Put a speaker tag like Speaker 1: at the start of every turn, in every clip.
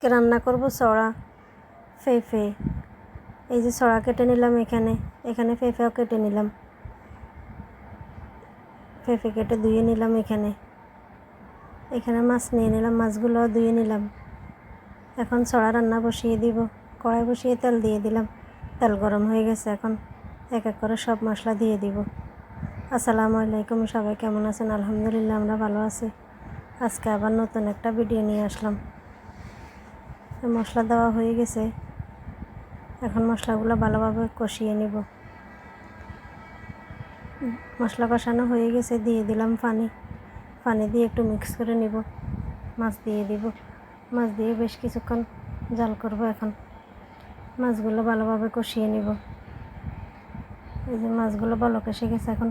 Speaker 1: রান্না করব ছড়া পেঁপে। এই যে ছড়া কেটে নিলাম, এখানে পেঁপেও কেটে নিলাম, পেঁপে কেটে ধুয়ে নিলাম। এখানে মাছ নিয়ে নিলাম, মাছগুলো ধুয়ে নিলাম। এখন ছড়া রান্না বসিয়ে দিব। কড়াই বসিয়ে তেল দিয়ে দিলাম, তেল গরম হয়ে গেছে। এখন এক এক করে সব মশলা দিয়ে দিব। আসসালামু আলাইকুম, সবাই কেমন আছেন? আলহামদুলিল্লাহ, আমরা ভালো আছি। আজকে আবার নতুন একটা ভিডিও নিয়ে আসলাম। মশলা দেওয়া হয়ে গেছে, এখন মশলাগুলো ভালোভাবে কষিয়ে নিব। মশলা কষানো হয়ে গেছে, দিয়ে দিলাম পানি দিয়ে একটু মিক্স করে নিব। মাছ দিয়ে দিব, মাছ দিয়ে বেশ কিছুক্ষণ জাল করব। এখন মাছগুলো ভালোভাবে কষিয়ে নিব। এই যে মাছগুলো বলক এসে গেছে, এখন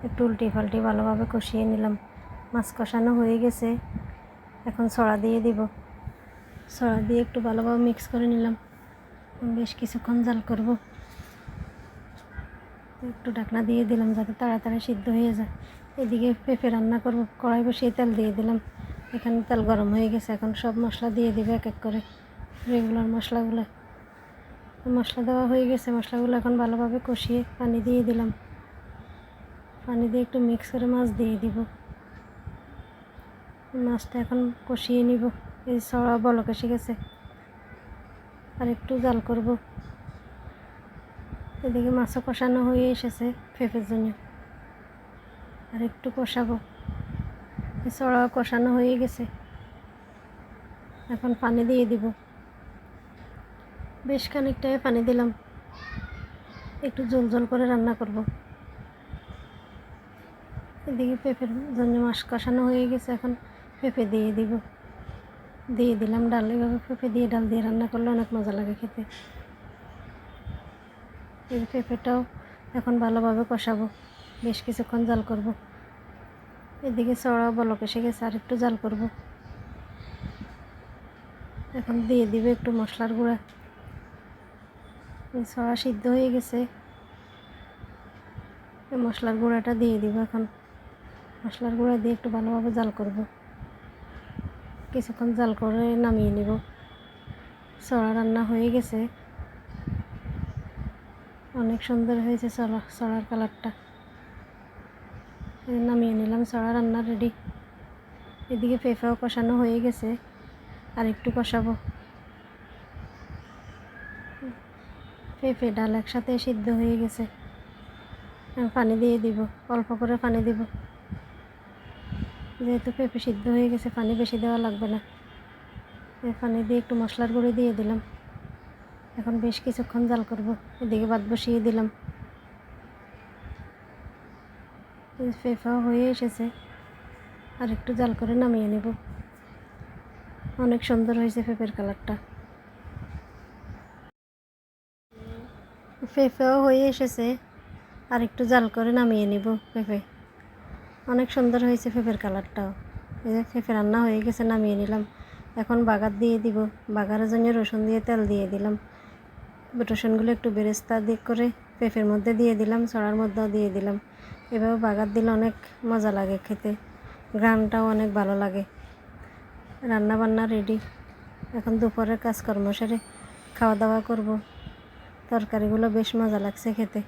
Speaker 1: একটু উল্টি পাল্টি ভালোভাবে কষিয়ে নিলাম। মাছ কষানো হয়ে গেছে, এখন ছড়া দিয়ে দিব। ছড়া দিয়ে একটু ভালোভাবে মিক্স করে নিলাম, বেশ কিছুক্ষণ জাল করব। একটু ঢাকনা দিয়ে দিলাম যাতে তাড়াতাড়ি সিদ্ধ হয়ে যায়। এদিকে পেঁপে রান্না করব, কড়াই বসিয়ে তেল দিয়ে দিলাম। এখানে তেল গরম হয়ে গেছে, এখন সব মশলা দিয়ে দিবে এক এক করে, রেগুলার মশলাগুলো। মশলা দেওয়া হয়ে গেছে, মশলাগুলো এখন ভালোভাবে কষিয়ে পানি দিয়ে দিলাম। পানি দিয়ে একটু মিক্স করে মাছ দিয়ে দিব। মাছটা এখন কষিয়ে নিব। এই ছড়া বলক এসে গেছে, আর একটু জাল করব। এদিকে মাছও কষানো হয়ে এসেছে পেঁপের জন্য, আর একটু কষাবো। ছড়া কষানো হয়ে গেছে, এখন পানি দিয়ে দিব। বেশ খানিকটাই পানি দিলাম, একটু ঝোল ঝোল করে রান্না করব। এদিকে পেঁপের জন্য মাছ কষানো হয়ে গেছে, এখন পেঁপে দিয়ে দিলাম ডাল। এভাবে পেঁপে দিয়ে ডাল দিয়ে রান্না করলে অনেক মজা লাগে খেতে। এই পেঁপেটাও এখন ভালোভাবে কষাবো, বেশ কিছুক্ষণ জাল করব। এদিকে ছড়া বলক এসে গেছে, আর একটু জাল করব। এখন দিয়ে দিবে একটু মশলার গুঁড়া। ছড়া সিদ্ধ হয়ে গেছে, এই মশলার গুঁড়াটা দিয়ে দিব। এখন মশলার গুঁড়া দিয়ে একটু ভালোভাবে জাল করব। কিছুক্ষণ জাল করে নামিয়ে নিব। ছড়া রান্না হয়ে গেছে, অনেক সুন্দর হয়েছে ছড়ার কালারটা। নামিয়ে নিলাম, ছড়া রান্না রেডি। এদিকে পেঁপেও কষানো হয়ে গেছে, আর একটু কষাবো। পেঁপে ডাল একসাথে সিদ্ধ হয়ে গেছে, পানি দিয়ে দিব, অল্প করে পানি দিব। যেহেতু পেঁপে সিদ্ধ হয়ে গেছে, পানি বেশি দেওয়া লাগবে না। পানি দিয়ে একটু মশলার গুঁড়ি দিয়ে দিলাম। এখন বেশ কিছুক্ষণ জাল করব। এদিকে ভাত বসিয়ে দিলাম। পেঁপেও হয়ে এসেছে, আর একটু জাল করে নামিয়ে নেব। অনেক সুন্দর হয়েছে পেঁপের কালারটা। পেঁপেও হয়ে এসেছে, আর একটু জাল করে নামিয়ে নিব। পেঁপে অনেক সুন্দর হয়েছে পেঁপের কালারটাও। এই যে পেঁপে রান্না হয়ে গেছে, নামিয়ে নিলাম। এখন বাগার দিয়ে দিব। বাগারের জন্য রসুন দিয়ে তেল দিয়ে দিলাম। রসুনগুলো একটু বেরেস্তা দিয়ে করে পেঁপের মধ্যে দিয়ে দিলাম, ছড়ার মধ্যেও দিয়ে দিলাম। এভাবে বাগার দিলে অনেক মজা লাগে খেতে, ঘ্রাণটাও অনেক ভালো লাগে। রান্না বান্না রেডি। এখন দুপুরের কাজকর্ম সেরে খাওয়া দাওয়া করব। তরকারিগুলো বেশ মজা লাগছে খেতে।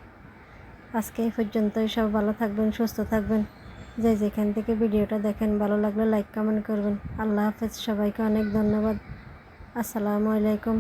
Speaker 1: আজকে এই পর্যন্তই। সব ভালো থাকবেন, সুস্থ থাকবেন। যেখান থেকে ভিডিওটা দেখেন, ভালো লাগলে লাইক কমেন্ট করবেন। আল্লাহ হাফেজ, সবাইকে অনেক ধন্যবাদ। আসসালামু আলাইকুম।